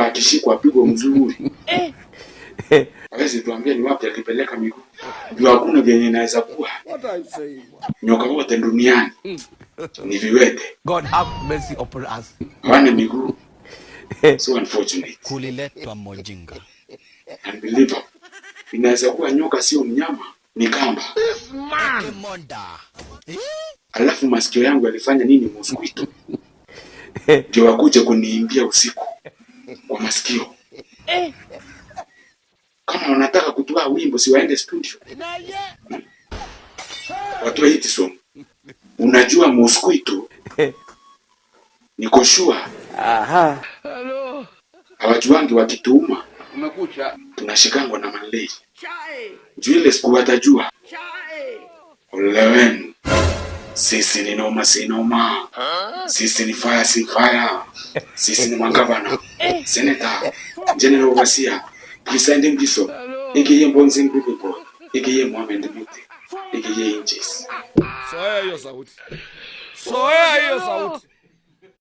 akishikwa apigwe mzuri. Hawezi tuambia ni wapi akipeleka miguu. Ndio hakuna vyenye inaweza kuwa. Nyoka wote duniani ni viwete. God have mercy upon us. Hawana miguu. So unfortunate. Kuliletwa mojinga. Unbelievable. Inaweza kuwa nyoka sio mnyama, ni kamba. Alafu masikio yangu yalifanya nini mosquito? Ndio wakuje kuniimbia usiku kwa masikio. Kama wanataka kutoa wimbo si waende studio. Watoe hit song. Unajua mosquito? Niko sure. Aha. Hello. Hawajuangi wakituuma. Umekucha. Tunashikangwa na malaria. Ile siku watajua. Olewen. Sisi ni noma si noma. Sisi ni fire si fire. Sisi ni magavana. Senator. General Overseer. Presiding Bishop. Ikiye Mbonzi people. Ikiye Mohamed Mute. Ikiye Inches. Soya hiyo sauti.